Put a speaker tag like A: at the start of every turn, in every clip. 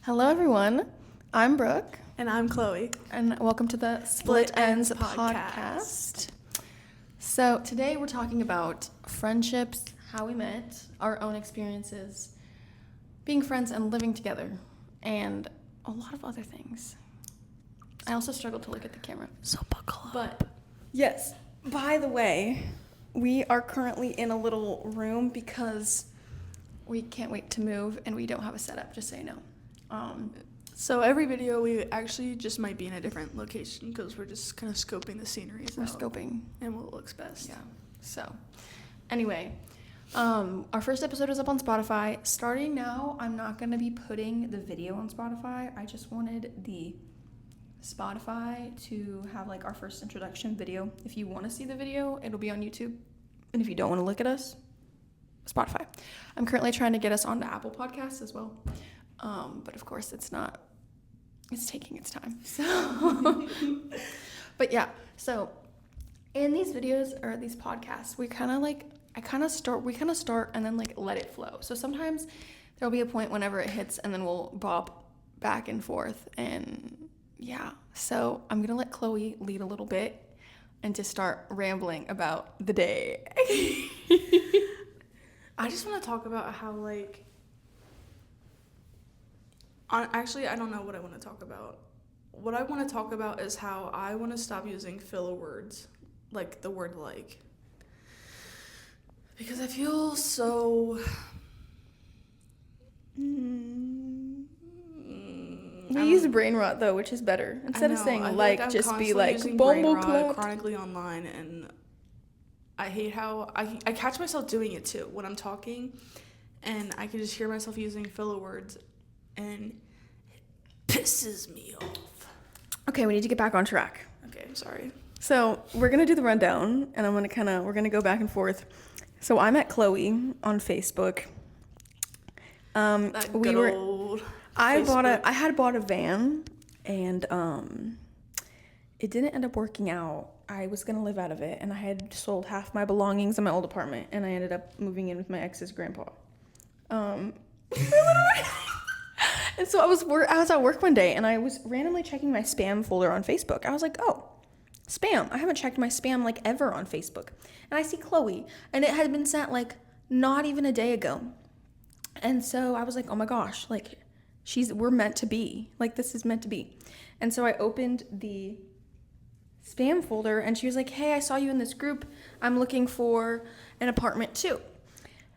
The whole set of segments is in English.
A: Hello, everyone. I'm Brooke.
B: And I'm Chloe.
A: And welcome to the Split Ends podcast. So, today we're talking about friendships, how we met, our own experiences, being friends and living together, and a lot of other things. I also struggle to look at the camera.
B: So buckle up.
A: But, yes, by the way, we are currently in a little room because we can't wait to move and we don't have a setup, just so you know.
B: So every video we actually just might be in a different location because we're just kind of scoping the sceneries
A: We're
B: out
A: scoping.
B: and what looks best.
A: Yeah. So, anyway, our first episode is up on Spotify. Starting now, I'm not going to be putting the video on Spotify. I just wanted the Spotify to have like our first introduction video. If you want to see the video, it'll be on YouTube. And if you don't want to look at us, Spotify. I'm currently trying to get us onto Apple Podcasts as well. But of course it's taking its time. So, but yeah, so in these videos or these podcasts, we kind of start and then like let it flow. So sometimes there'll be a point whenever it hits and then we'll bop back and forth. And yeah, so I'm going to let Chloe lead a little bit and just start rambling about the day.
B: I just want to talk about how actually, I don't know what I want to talk about. What I want to talk about is how I want to stop using filler words, like the word like. Because I feel so...
A: We use brain rot, though, which is better. Instead of saying like just be like, bumble clot.
B: Chronically online, and I hate how... I catch myself doing it, too, when I'm talking, and I can just hear myself using filler words, and it pisses me off.
A: Okay, we need to get back on track.
B: Okay, I'm sorry.
A: So we're gonna do the rundown, and we're gonna go back and forth. So I met Chloe on Facebook. I had bought a van, and it didn't end up working out. I was gonna live out of it, and I had sold half my belongings in my old apartment, and I ended up moving in with my ex's grandpa. And so I was at work one day, and I was randomly checking my spam folder on Facebook. I was like, oh, spam. I haven't checked my spam like ever on Facebook. And I see Chloe, and it had been sent like not even a day ago. And so I was like, oh my gosh, like we're meant to be. Like this is meant to be. And so I opened the spam folder, and she was like, hey, I saw you in this group. I'm looking for an apartment too.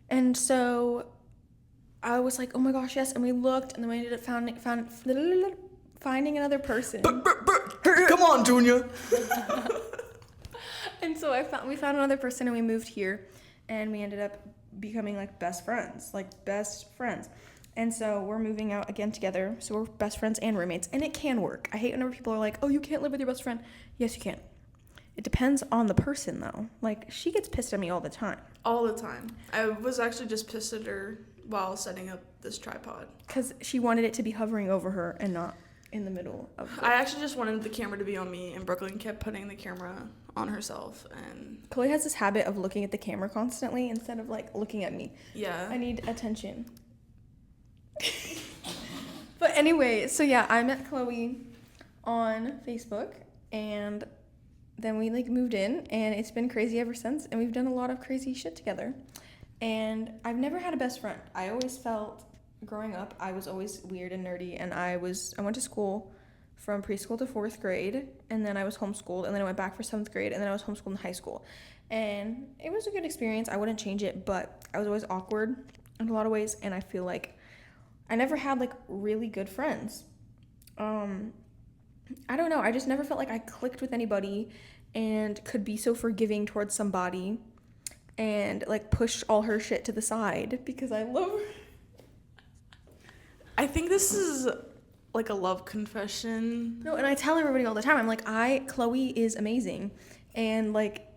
A: And so I was like, oh my gosh, yes. And we looked, and then we ended up finding another person.
B: Come on, Junior.
A: And so we found another person, and we moved here, and we ended up becoming like best friends. And so we're moving out again together. So we're best friends and roommates, and it can work. I hate whenever people are like, oh, you can't live with your best friend. Yes, you can. It depends on the person, though. Like, she gets pissed at me all the time.
B: All the time. I was actually just pissed at her while setting up this tripod.
A: Because she wanted it to be hovering over her and not in the middle of
B: I actually just wanted the camera to be on me, and Brooklyn kept putting the camera on herself. And
A: Chloe has this habit of looking at the camera constantly instead of, like, looking at me.
B: Yeah.
A: I need attention. But anyway, so yeah, I met Chloe on Facebook, and then we like moved in, and it's been crazy ever since, and we've done a lot of crazy shit together. And I've never had a best friend. I always felt growing up I was always weird and nerdy, and I went to school from preschool to 4th grade, and then I was homeschooled, and then I went back for 7th grade, and then I was homeschooled in high school. And it was a good experience. I wouldn't change it, but I was always awkward in a lot of ways, and I feel like I never had like really good friends. I don't know. I just never felt like I clicked with anybody and could be so forgiving towards somebody and like push all her shit to the side because I love her.
B: I think this is like a love confession.
A: No, and I tell everybody all the time, I'm like, Chloe is amazing. And like,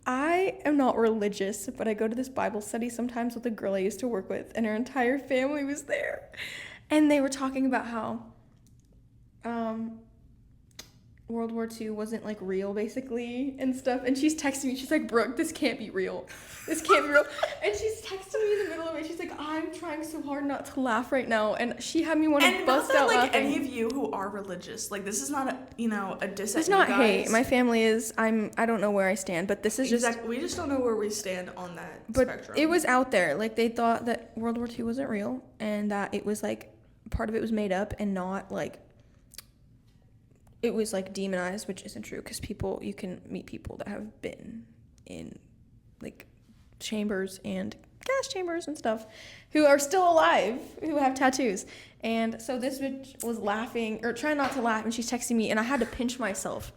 A: I am not religious, but I go to this Bible study sometimes with a girl I used to work with, and her entire family was there. And they were talking about how World War II wasn't like real basically and stuff, and she's texting me, she's like, Brooke, this can't be real, and she's texting me in the middle of it, she's like, I'm trying so hard not to laugh right now, and she had me want to bust out laughing.
B: Any of you who are religious, like, this is not a diss.
A: It's not hate. My family is, I don't know where I stand, but this is
B: we just don't know where we stand on that spectrum.
A: But it was out there, like, they thought that World War II wasn't real, and that it was like, part of it was made up and not like, it was like demonized, which isn't true, because you can meet people that have been in like chambers and gas chambers and stuff who are still alive, who have tattoos. And so this bitch was laughing or trying not to laugh, and she's texting me, and I had to pinch myself.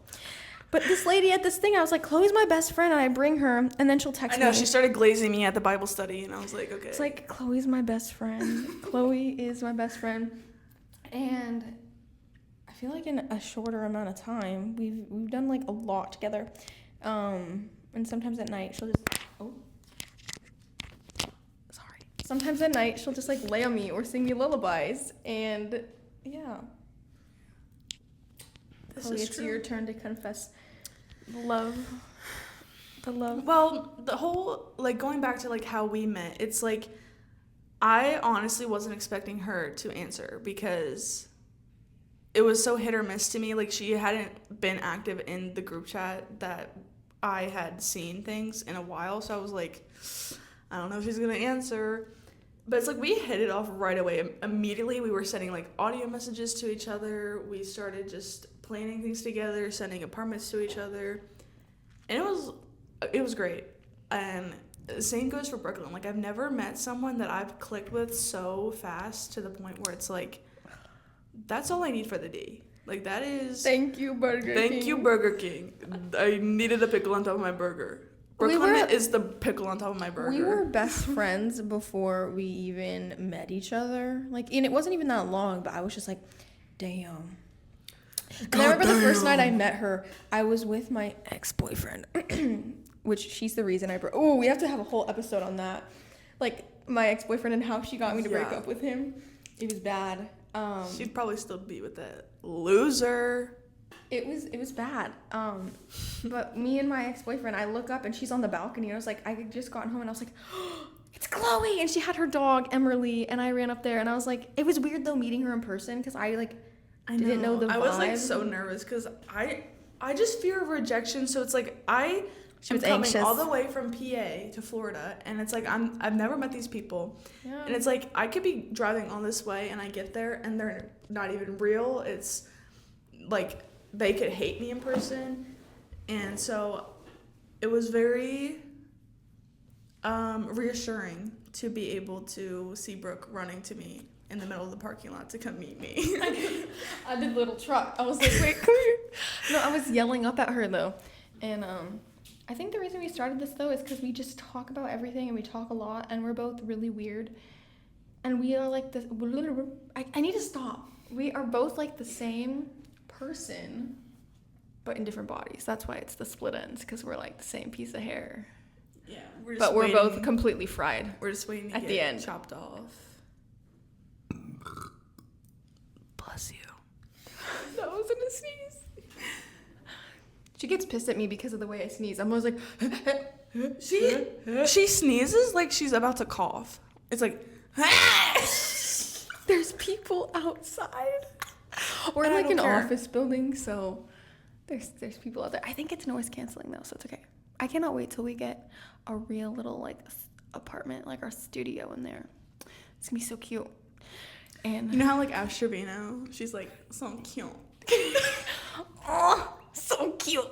A: But this lady at this thing, I was like, Chloe's my best friend, and I bring her, and then she'll text me.
B: I know, she started glazing me at the Bible study, and I was like, okay.
A: It's like, Chloe's my best friend. Chloe is my best friend. And I feel like in a shorter amount of time, we've done like a lot together. And sometimes at night she'll just Sometimes at night she'll just like lay on me or sing me lullabies, and yeah. Chloe, it's your turn to confess the love.
B: Well, the whole, like, going back to like how we met, it's like I honestly wasn't expecting her to answer because it was so hit or miss to me. Like, she hadn't been active in the group chat that I had seen things in a while. So I was like, I don't know if she's going to answer. But it's like we hit it off right away. Immediately, we were sending like audio messages to each other. We started just planning things together, sending apartments to each other. And it was great. And the same goes for Brooklyn. Like, I've never met someone that I've clicked with so fast to the point where it's like, that's all I need for the day. Like, that is...
A: Thank you, Burger King.
B: Thank you, Burger King. I needed a pickle on top of my burger. Brooklyn is the pickle on top of my burger.
A: We were best friends before we even met each other. Like, and it wasn't even that long, but I was just like, damn. And I remember the first night I met her, I was with my ex-boyfriend, which she's the reason I broke... Oh, we have to have a whole episode on that. Like, my ex-boyfriend and how she got me to break up with him. It was bad.
B: She'd probably still be with that loser.
A: It was bad. But me and my ex-boyfriend, I look up and she's on the balcony, and I was like, I had just gotten home and I was like, oh, it's Chloe, and she had her dog Emerly, and I ran up there and I was like, it was weird though meeting her in person because I didn't know the vibe.
B: I was like so nervous because I just fear of rejection, so it's like I'm coming anxious. All the way from PA to Florida, and it's like I've never met these people, and it's like I could be driving on this way and I get there and they're not even real. It's like they could hate me in person, and so it was very reassuring to be able to see Brooke running to me in the middle of the parking lot to come meet me.
A: I did little truck. I was like, wait, come here. No, I was yelling up at her though, and I think the reason we started this though is because we just talk about everything and we talk a lot, and we're both really weird, and we are like this. I need to stop. We are both like the same person, but in different bodies. That's why it's the split ends, because we're like the same piece of hair.
B: Yeah,
A: we're both completely fried.
B: We're just waiting to
A: at the end
B: chopped off. Bless you.
A: That wasn't a sneeze. She gets pissed at me because of the way I sneeze. I'm always like,
B: she sneezes like she's about to cough. It's like,
A: there's people outside. We're in like an office building, so there's people out there. I think it's noise canceling though, so it's okay. I cannot wait till we get a real little like apartment, like our studio in there. It's gonna be so cute. And
B: you know how like Ash Trevino, she's like so cute.
A: Oh, so cute.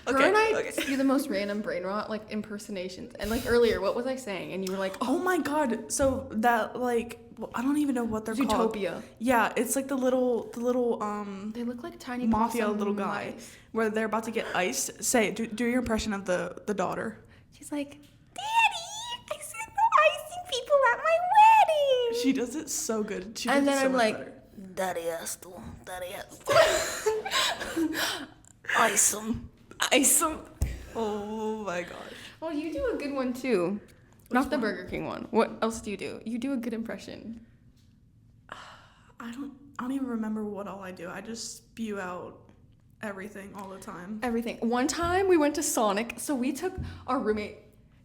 B: Okay,
A: her and I do the most random brain rot like impersonations. And like earlier, what was I saying? And you were like,
B: oh my god. So that like, well, I don't even know what they're called.
A: Zootopia.
B: Yeah, it's like the little
A: they look like tiny
B: mafia little guy
A: mice.
B: Where they're about to get iced. Say, do your impression of the daughter.
A: She's like, Daddy, I said no icing people at my wedding.
B: She does it so good.
A: And then I'm like,
B: better.
A: Daddy has to. Ice them.
B: Oh my gosh.
A: Well, you do a good one too. Not the Burger King one. What else do? You do a good impression.
B: I don't I don't even remember what all I do. I just spew out everything all the time.
A: Everything. One time we went to Sonic, so we took our roommate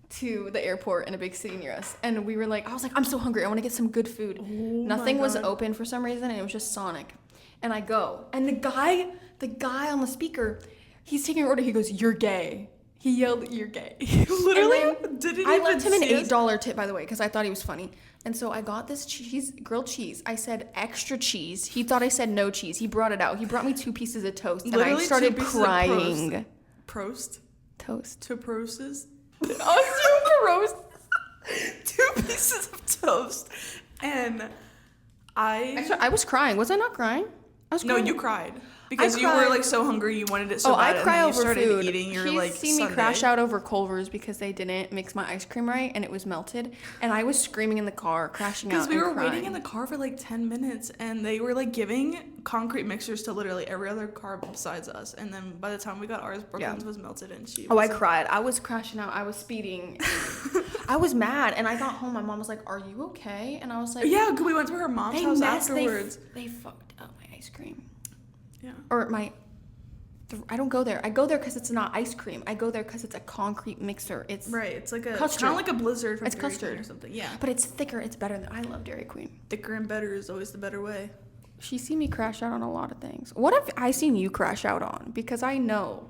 A: to the airport in a big city near us, and we were like, I was like, I'm so hungry, I want to get some good food. Nothing was open for some reason, and it was just Sonic. And I go, and the guy on the speaker, he's taking an order. He goes, "You're gay." He yelled, "You're gay."
B: Literally,
A: I left him an $8 tip, by the way, because I thought he was funny. And so I got this grilled cheese. I said extra cheese. He thought I said no cheese. He brought it out. He brought me 2 pieces of toast, and I started crying.
B: Prost.
A: Toast.
B: To prosts.
A: Oh, roast.
B: 2 pieces of toast, and
A: Actually, I was crying. Was I not crying? I was crying.
B: No, you cried. Because you were like so hungry, you wanted it so bad.
A: I cry
B: and then
A: over
B: you started
A: food.
B: eating your
A: He's
B: like
A: seen me crash out over Culver's because they didn't mix my ice cream right and it was melted. And I was screaming in the car, crashing out.
B: Because we were
A: crying.
B: waiting in the car for like 10 minutes and they were like giving concrete mixers to literally every other car besides us. And then by the time we got ours, Brooklyn's was melted and she.
A: I cried. I was crashing out. I was speeding. I was mad. And I got home. My mom was like, "Are you okay?" And I was like,
B: "Yeah." We went to her mom's house afterwards.
A: They fucked up my ice cream.
B: Yeah.
A: Or I don't go there. I go there because it's not ice cream. I go there because it's a concrete mixer. It's
B: right. It's like
A: custard.
B: It's kind of like a Blizzard from
A: it's
B: Dairy
A: custard
B: Queen or something. Yeah.
A: But it's thicker. It's better. I love Dairy Queen.
B: Thicker and better is always the better way.
A: She's seen me crash out on a lot of things. What have I seen you crash out on? Because I know.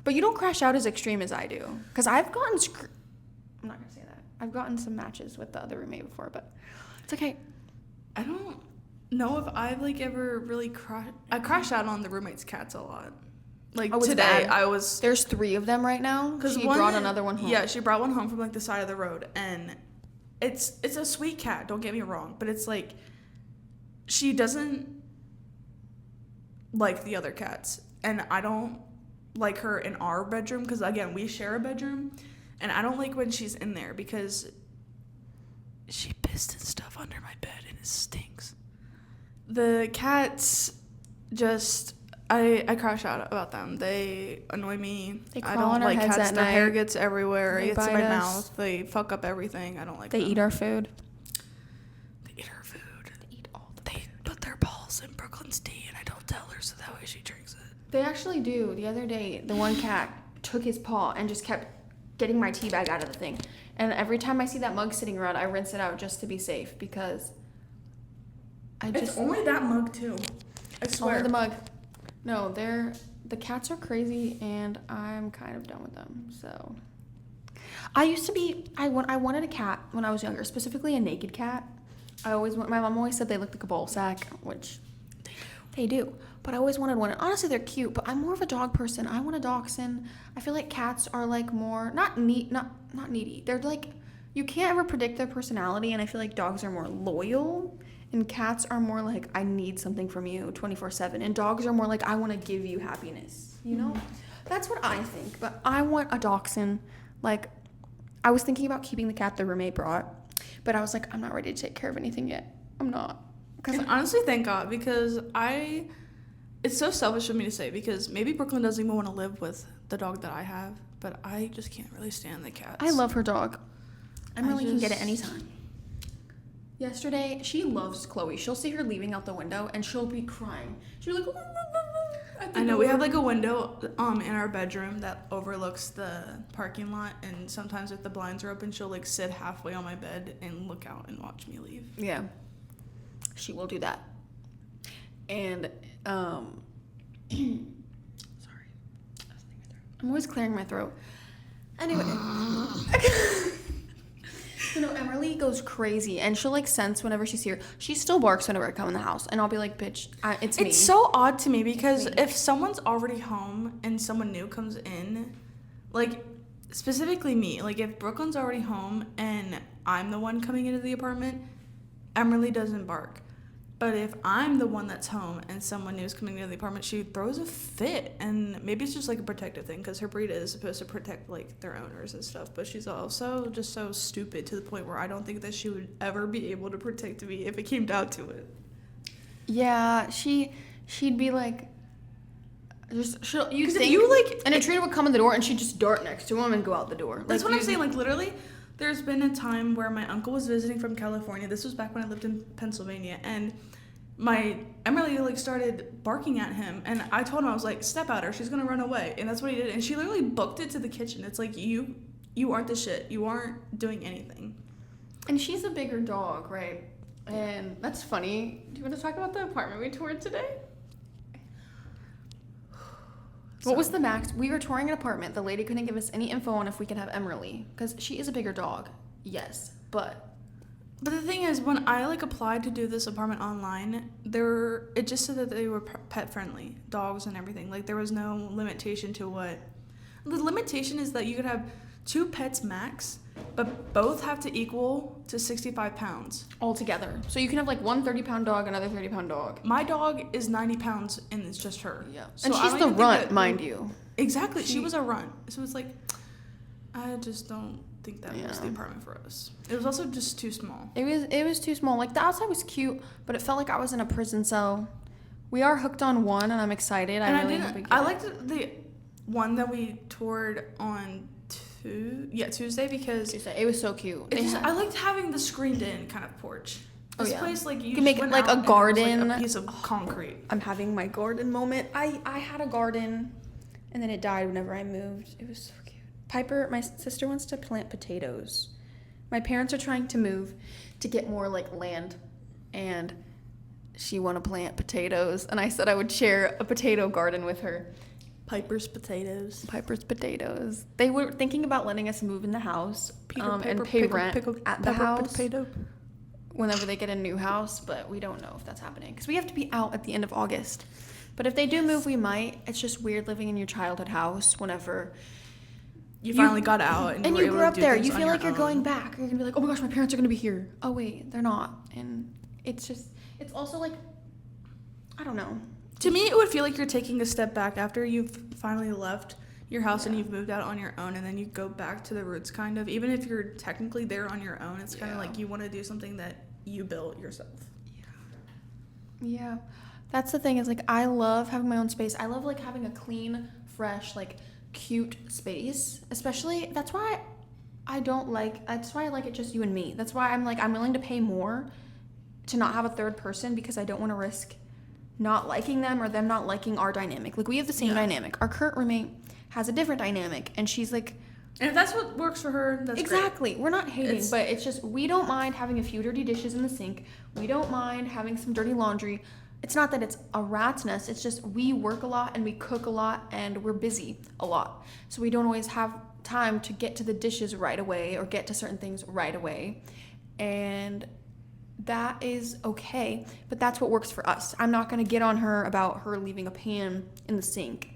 A: But you don't crash out as extreme as I do. Because I've gotten... I'm not going to say that. I've gotten some matches with the other roommate before, but it's okay.
B: I don't know if I've like ever really I crash out on the roommate's cats a lot. Like today,
A: There's 3 of them right now. Because she brought another one home.
B: Yeah, she brought one home from like the side of the road, and it's a sweet cat. Don't get me wrong, but it's like she doesn't like the other cats, and I don't like her in our bedroom because again we share a bedroom, and I don't like when she's in there because she pissed and stuff under my bed and it stinks. The cats just. I crash out about them. They annoy me.
A: I don't like cats.
B: Their hair gets everywhere. It gets in my
A: us.
B: mouth. They fuck up everything. I don't like
A: them. They eat our food.
B: They eat our food. They eat all the food. They put their balls in Brooklyn's tea, and I don't tell her, so that way she drinks it.
A: They actually do. The other day, the one cat took his paw and just kept getting my tea bag out of the thing. And every time I see that mug sitting around, I rinse it out just to be safe because
B: It's only that mug, too. I swear.
A: Only the mug. No, the cats are crazy, and I'm kind of done with them. So, I wanted a cat when I was younger, specifically a naked cat. My mom always said they looked like a ball sack, which they do. But I always wanted one. And honestly, they're cute. But I'm more of a dog person. I want a dachshund. I feel like cats are like more not needy. They're like you can't ever predict their personality, and I feel like dogs are more loyal. And cats are more like, I need something from you 24/7. And dogs are more like, I want to give you happiness. You know? That's what I think. But I want a dachshund. Like, I was thinking about keeping the cat the roommate brought. But I was like, I'm not ready to take care of anything yet. I'm not.
B: And honestly, thank God. Because it's so selfish of me to say. Because maybe Brooklyn doesn't even want to live with the dog that I have. But I just can't really stand the cats.
A: I love her dog. Emily can get it anytime. Yesterday, she loves Chloe. She'll see her leaving out the window, and she'll be crying. She'll be like,
B: I know, we have like a window in our bedroom that overlooks the parking lot, and sometimes if the blinds are open, she'll like sit halfway on my bed and look out and watch me leave.
A: Yeah. She will do that. And, sorry. I'm always clearing my throat. Anyway. You know, Emily goes crazy, and she'll, like, sense whenever she's here. She still barks whenever I come in the house, and I'll be like, bitch, it's me.
B: It's so odd to me, because if someone's already home and someone new comes in, like, specifically me, like, if Brooklyn's already home and I'm the one coming into the apartment, Emily doesn't bark. But if I'm the one that's home and someone new is coming into the apartment, she throws a fit. And maybe it's just like a protective thing because her breed is supposed to protect like their owners and stuff. But she's also just so stupid to the point where I don't think that she would ever be able to protect me if it came down to it.
A: Yeah, she'd be like, you think
B: you like,
A: an intruder would come in the door and she'd just dart next to him and go out the door.
B: That's what I'm saying. Like literally, there's been a time where my uncle was visiting from California. This was back when I lived in Pennsylvania, and Emily like started barking at him, and I told him, I was like, step at her, she's gonna run away. And that's what he did, and she literally booked it to the kitchen. It's like, you aren't the shit, you aren't doing anything.
A: And she's a bigger dog, right? And that's funny. Do you want to talk about the apartment we toured today? What was the max? We were touring an apartment. The lady couldn't give us any info on if we could have Emerly because she is a bigger dog. Yes, but
B: the thing is, when I like applied to do this apartment online, it just said that they were pet friendly, dogs and everything. Like there was no limitation to what. The limitation is that you could have 2 pets max, but both have to equal to 65 pounds
A: all together. So you can have like one 30-pound dog, another 30-pound dog.
B: My dog is 90 pounds and it's just her.
A: Yeah.
B: So
A: and she's the runt, mind you.
B: Exactly. She was a runt. So it's like, I just don't think that was the apartment for us. It was also just too small.
A: It was too small. Like the outside was cute, but it felt like I was in a prison cell. We are hooked on one, and I'm excited.
B: I liked the one that we toured on Tuesday because
A: it was so cute.
B: I liked having the screened-in kind of porch. This place, like you
A: can make it like a garden,
B: like a piece of concrete.
A: I'm having my garden moment. I had a garden, and then it died whenever I moved. It was so cute. Piper, my sister, wants to plant potatoes. My parents are trying to move to get more like land, and she want to plant potatoes. And I said I would share a potato garden with her.
B: Piper's potatoes.
A: They were thinking about letting us move in the house and pay rent at the house whenever they get a new house, but we don't know if that's happening because we have to be out at the end of August. But if they do move, we might. It's just weird living in your childhood house whenever
B: you finally got out and
A: you grew up there. You feel like you're going back. You're gonna be like, oh my gosh, my parents are gonna be here. Oh wait, they're not. And it's also like, I don't know.
B: To me, it would feel like you're taking a step back after you've finally left your house and you've moved out on your own, and then you go back to the roots kind of. Even if you're technically there on your own, it's kind of like you want to do something that you built yourself.
A: Yeah. That's the thing is like I love having my own space. I love like having a clean, fresh, like cute space. Especially that's why I like it just you and me. That's why I'm willing to pay more to not have a third person because I don't want to risk not liking them or them not liking our dynamic. Like we have the same dynamic. Our current roommate has a different dynamic, and she's like,
B: and if that's what works for her, that's
A: exactly
B: great.
A: We're not hating, but it's just we don't mind having a few dirty dishes in the sink. We don't mind having some dirty laundry. It's not that it's a rat's nest. It's just we work a lot and we cook a lot and we're busy a lot, so we don't always have time to get to the dishes right away or get to certain things right away, and that is okay, but that's what works for us. I'm not going to get on her about her leaving a pan in the sink.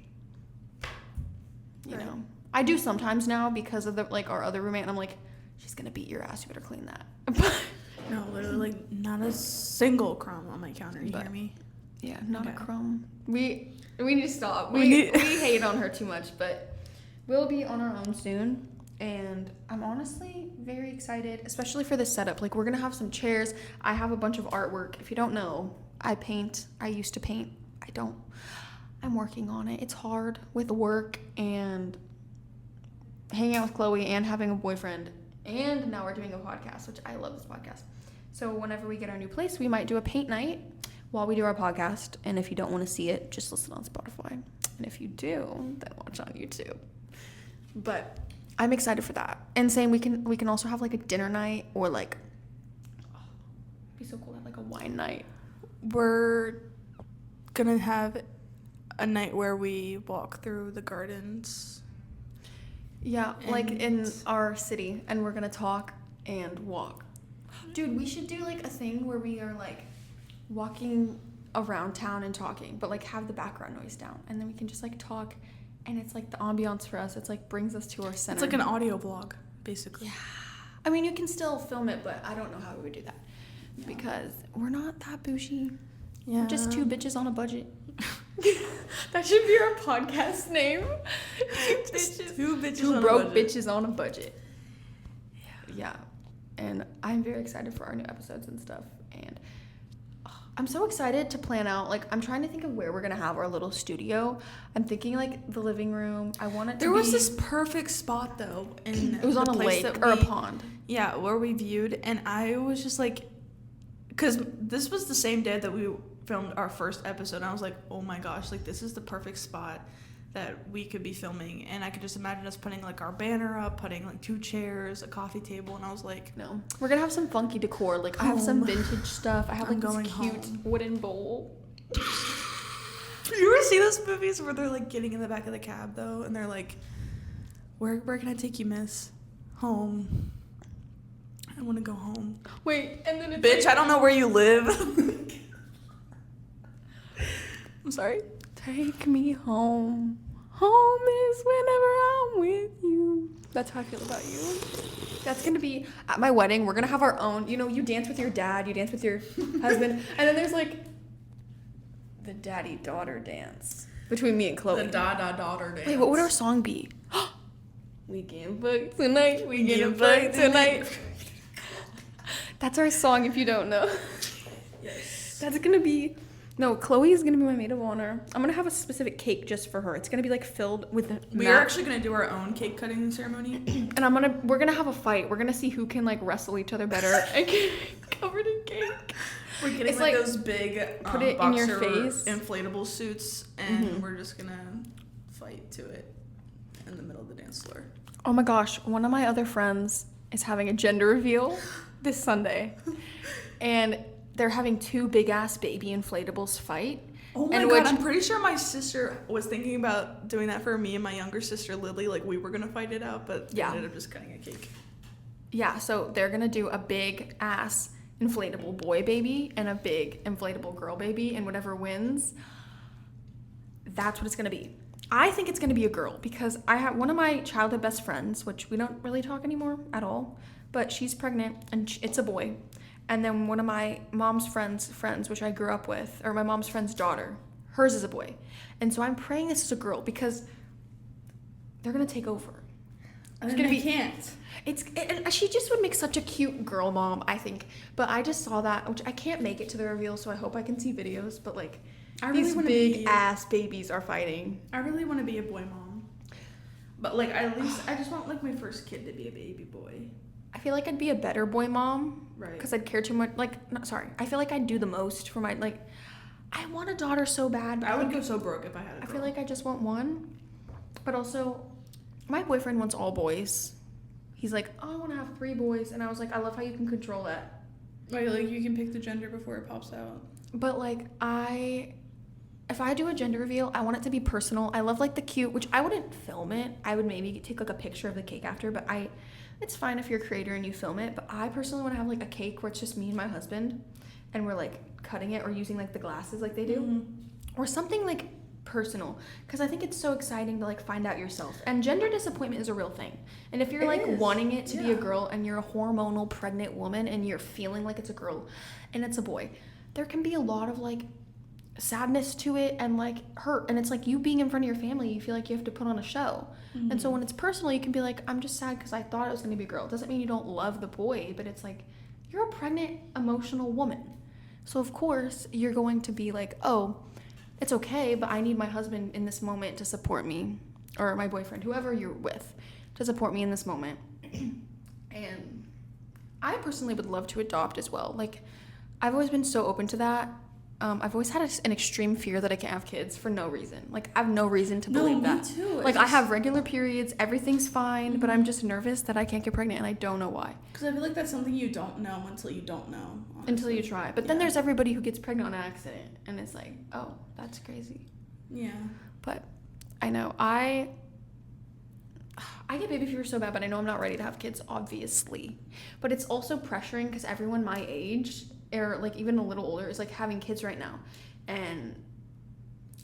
A: You know, I do sometimes now because of our other roommate, and I'm like, she's going to beat your ass. You better clean that.
B: No, literally, like, not a single crumb on my counter. You hear me?
A: Yeah, not a crumb. We need to stop. We hate on her too much, but we'll be on our own soon. And I'm honestly very excited, especially for this setup. Like, we're going to have some chairs. I have a bunch of artwork. If you don't know, I paint. I used to paint. I don't. I'm working on it. It's hard with work and hanging out with Chloe and having a boyfriend. And now we're doing a podcast, which I love this podcast. So whenever we get our new place, we might do a paint night while we do our podcast. And if you don't want to see it, just listen on Spotify. And if you do, then watch on YouTube. But I'm excited for that. And saying we can also have like a dinner night or like, it'd be so cool to have like a wine night.
B: We're gonna have a night where we walk through the gardens.
A: Yeah, like in our city, and we're gonna talk and walk. Dude, we should do like a thing where we are like walking around town and talking, but like have the background noise down, and then we can just like talk. And it's like the ambiance for us. It's like brings us to our center.
B: It's like an audio blog, basically.
A: Yeah. I mean, you can still film it, but I don't know how we would do that. Yeah. Because we're not that bougie. Yeah. We're just 2 bitches on a budget. That should be our podcast name.
B: 2 bitches
A: Two
B: on
A: broke
B: a budget.
A: bitches on a budget. Yeah. And I'm very excited for our new episodes and stuff. And I'm so excited to plan out, like, I'm trying to think of where we're going to have our little studio. I'm thinking, like, the living room. I want it to be...
B: There was this perfect spot, though.
A: It was on a lake or a pond.
B: Yeah, where we viewed. And I was just, like... Because this was the same day that filmed our first episode, and I was like, oh my gosh, like this is the perfect spot that we could be filming. And I could just imagine us putting like our banner up, putting like 2 chairs, a coffee table, and I was like,
A: no, we're gonna have some funky decor. Like I have some vintage stuff. I have like
B: I'm
A: this
B: going
A: cute
B: home.
A: wooden bowl.
B: You ever see those movies where they're like getting in the back of the cab though, and they're like, where can I take you, miss? Home. I want to go home.
A: Wait, and then it's
B: Bitch,
A: like,
B: I don't know where you live.
A: I'm sorry. Take me home. Home is whenever I'm with you. That's how I feel about you. That's gonna be at my wedding. We're gonna have our own. You know, you dance with your dad, you dance with your husband, and then there's like the daddy-daughter dance between me and Chloe.
B: The daughter dance.
A: Wait, what would our song be? We can fuck tonight. We can fuck tonight. That's our song. If you don't know.
B: Yes.
A: That's gonna be. No, Chloe is gonna be my maid of honor. I'm gonna have a specific cake just for her. It's gonna be like filled with.
B: We are actually gonna do our own cake cutting ceremony.
A: And we're gonna have a fight. We're gonna see who can like wrestle each other better and get covered in cake.
B: We're getting
A: It's
B: like
A: like,
B: those big
A: put it in your face.
B: inflatable suits, and we're just gonna fight to it in the middle of the dance floor.
A: Oh my gosh, one of my other friends is having a gender reveal this Sunday. And they're having 2 big ass baby inflatables fight.
B: Oh my god, I'm pretty sure my sister was thinking about doing that for me and my younger sister Lily. Like we were gonna fight it out, but we ended up just cutting a cake.
A: Yeah, so they're gonna do a big ass inflatable boy baby and a big inflatable girl baby, and whatever wins, that's what it's gonna be. I think it's gonna be a girl because I have one of my childhood best friends, which we don't really talk anymore at all, but she's pregnant and it's a boy. And then one of my mom's friends, which I grew up with, or my mom's friend's daughter, hers is a boy. And so I'm praying this is a girl because they're gonna take over.
B: It's gonna be can't.
A: She just would make such a cute girl mom, I think. But I just saw that, which I can't make it to the reveal, so I hope I can see videos. But like, these big ass babies are fighting.
B: I really want to be a boy mom, but like at least I just want like my first kid to be a baby boy.
A: I feel like I'd be a better boy mom,
B: right?
A: Because I'd care too much. I feel like I'd do the most for my like. I want a daughter so bad.
B: I would go so broke if I had a girl.
A: I feel like I just want one, but also, my boyfriend wants all boys. He's like, oh, I want to have 3 boys, and I was like, I love how you can control that.
B: Right, like you can pick the gender before it pops out.
A: But like if I do a gender reveal, I want it to be personal. I love like the cute, which I wouldn't film it. I would maybe take like a picture of the cake after, but it's fine if you're a creator and you film it. But I personally want to have like a cake where it's just me and my husband, and we're like cutting it or using like the glasses like they do, or something like personal, because I think it's so exciting to like find out yourself. And gender disappointment is a real thing. And if you're wanting it to be a girl and you're a hormonal pregnant woman and you're feeling like it's a girl and it's a boy, there can be a lot of like sadness to it and like hurt, and it's like you being in front of your family, you feel like you have to put on a show. And so when it's personal, you can be like, I'm just sad because I thought it was going to be a girl. It doesn't mean you don't love the boy, but it's like you're a pregnant emotional woman, so of course you're going to be like, oh, it's okay, but I need my husband in this moment to support me, or my boyfriend, whoever you're with, to support me in this moment. And I personally would love to adopt as well. Like, I've always been so open to that. I've always had an extreme fear that I can't have kids for no reason. Like, I have no reason to believe that.
B: Me too.
A: Like, I have regular periods, everything's fine, but I'm just nervous that I can't get pregnant, and I don't know why.
B: Because I feel like that's something you don't know until you don't know. Honestly.
A: Until you try. But then there's everybody who gets pregnant on accident, and it's like, oh, that's crazy.
B: Yeah.
A: But I know I get baby fever so bad, but I know I'm not ready to have kids, obviously. But it's also pressuring because everyone my age, or like even a little older, is like having kids right now. And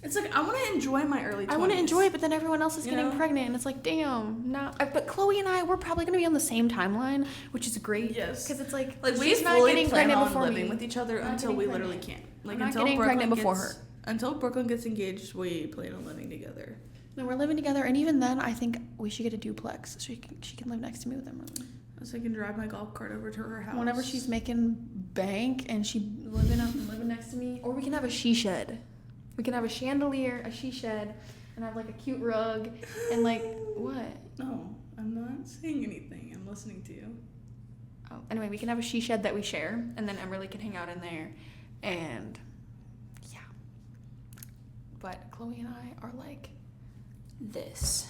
B: it's like, I want to enjoy my early 20s.
A: I want to enjoy it, but then everyone else is getting pregnant, and it's like, damn, not. But Chloe and I, we're probably gonna be on the same timeline, which is great.
B: Yes.
A: Because it's like
B: we
A: she's not getting pregnant before
B: living
A: me.
B: with each other until we literally can't. Like,
A: I'm not
B: until
A: getting pregnant before her.
B: Until Brooklyn gets engaged, we plan on living together.
A: No, we're living together, and even then, I think we should get a duplex so she can live next to me with Emily.
B: So I can drive my golf cart over to her house.
A: Whenever she's making bank and she living next to me, or we can have a she shed. We can have a chandelier, a she shed, and have like a cute rug, and like what?
B: No, I'm not saying anything. I'm listening to you.
A: Oh, anyway, we can have a she shed that we share, and then Emily can hang out in there, and but Chloe and I are like this.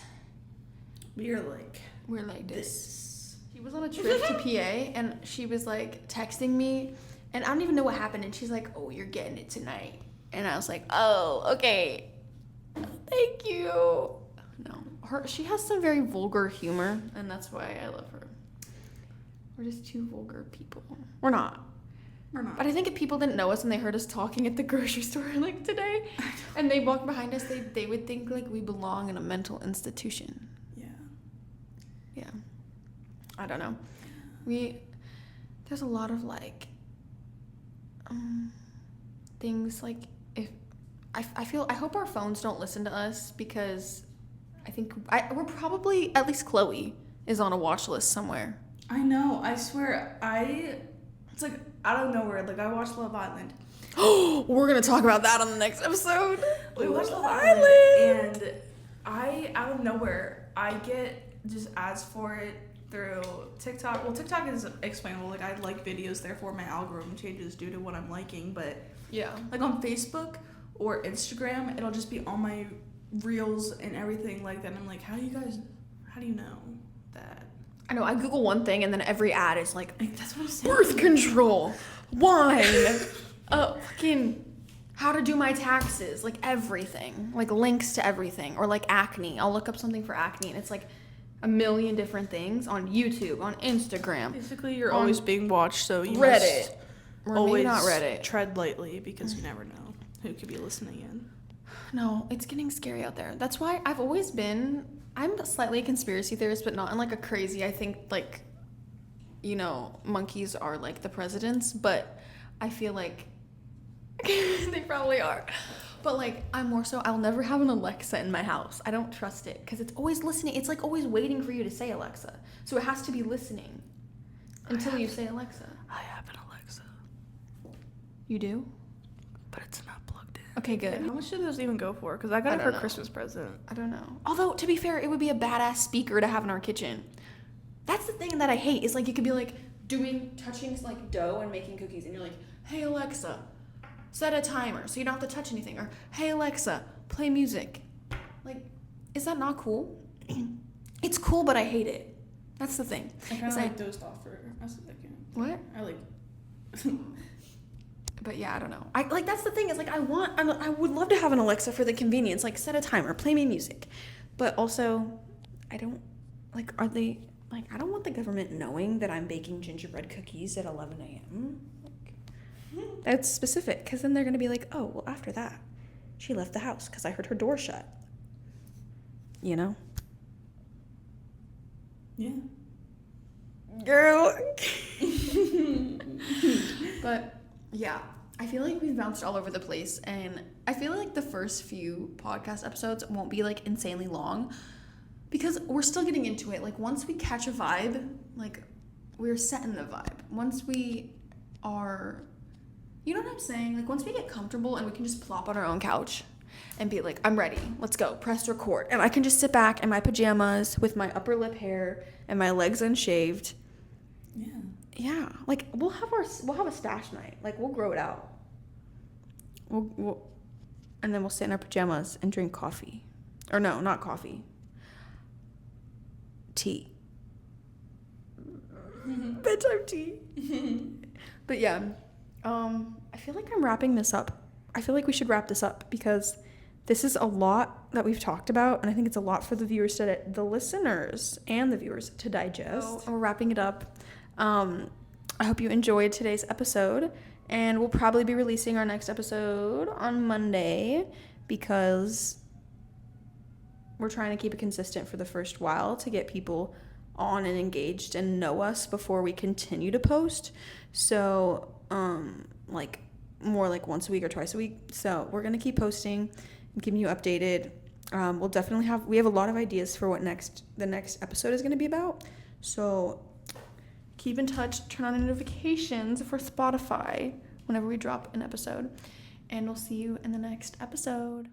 B: We're like
A: this. She was on a trip to PA and she was like texting me and I don't even know what happened and she's like, oh, you're getting it tonight. And I was like, oh, okay. Thank you. No, she has some very vulgar humor and that's why I love her. We're just two vulgar people. We're not. But I think if people didn't know us and they heard us talking at the grocery store like today and they walked behind us, they would think like we belong in a mental institution. Yeah. I don't know. There's a lot of like things like if I hope our phones don't listen to us because I think we're probably, at least Chloe is on a watch list somewhere.
B: I know. I swear. It's like out of nowhere. Like I watched Love Island.
A: Oh, we're gonna talk about that on the next episode.
B: We watched Love Island, and out of nowhere, I get just ads for it through TikTok. Well, TikTok is explainable. Like I like videos, therefore my algorithm changes due to what I'm liking. But
A: yeah,
B: like on Facebook or Instagram, it'll just be on my reels and everything like that. And I'm like, how do you know that?
A: I know, I Google one thing and then every ad is like
B: that's what I'm saying.
A: Birth control, wine, fucking how to do my taxes, like everything, like links to everything, or like acne. I'll look up something for acne and it's like a million different things on YouTube, on Instagram.
B: Basically, you're always being watched, so you
A: Reddit.
B: Or always
A: not Reddit.
B: Tread lightly because you never know who could be listening in.
A: No, it's getting scary out there. That's why I'm slightly a conspiracy theorist, but not in like a crazy, I think like, monkeys are like the presidents, but I feel like they probably are. But like, I'm more so, I'll never have an Alexa in my house. I don't trust it because it's always listening. It's like always waiting for you to say Alexa. So it has to be listening until you say Alexa.
B: I have an Alexa.
A: You do?
B: But it's not plugged in.
A: Okay, good.
B: How much do those even go for? Because I got it for a Christmas present.
A: I don't know. Although, to be fair, it would be a badass speaker to have in our kitchen. That's the thing that I hate is like you could be like touching like dough and making cookies and you're like, hey Alexa, set a timer so you don't have to touch anything. Or, hey Alexa, play music. Like, is that not cool? It's cool, but I hate it. That's the thing.
B: I kind of like dozed off for a second.
A: What?
B: I like...
A: But yeah, I don't know. That's the thing is like I would love to have an Alexa for the convenience, like set a timer, play me music. But also, I don't I don't want the government knowing that I'm baking gingerbread cookies at 11 a.m. That's specific, because then they're going to be like, oh, well, after that, she left the house because I heard her door shut. You know?
B: Yeah.
A: Girl. But, yeah, I feel like we've bounced all over the place, and I feel like the first few podcast episodes won't be, like, insanely long, because we're still getting into it. Like, once we catch a vibe, like, we're setting the vibe. Once we are... You know what I'm saying? Like, once we get comfortable and we can just plop on our own couch and be like, I'm ready. Let's go. Press record. And I can just sit back in my pajamas with my upper lip hair and my legs unshaved.
B: Yeah.
A: Yeah. Like, we'll have a stash night. Like, we'll grow it out. And then we'll sit in our pajamas and drink coffee. Or no, not coffee. Tea. Bedtime tea. But yeah. I feel like I'm wrapping this up. I feel like we should wrap this up because this is a lot that we've talked about, and I think it's a lot for the listeners and the viewers to digest. So we're wrapping it up. I hope you enjoyed today's episode, and we'll probably be releasing our next episode on Monday because we're trying to keep it consistent for the first while to get people on and engaged and know us before we continue to post. So like more like once a week or twice a week. So we're gonna keep posting and keeping you updated. We'll definitely we have a lot of ideas for what the next episode is gonna be about. So keep in touch, turn on notifications for Spotify whenever we drop an episode, and we'll see you in the next episode.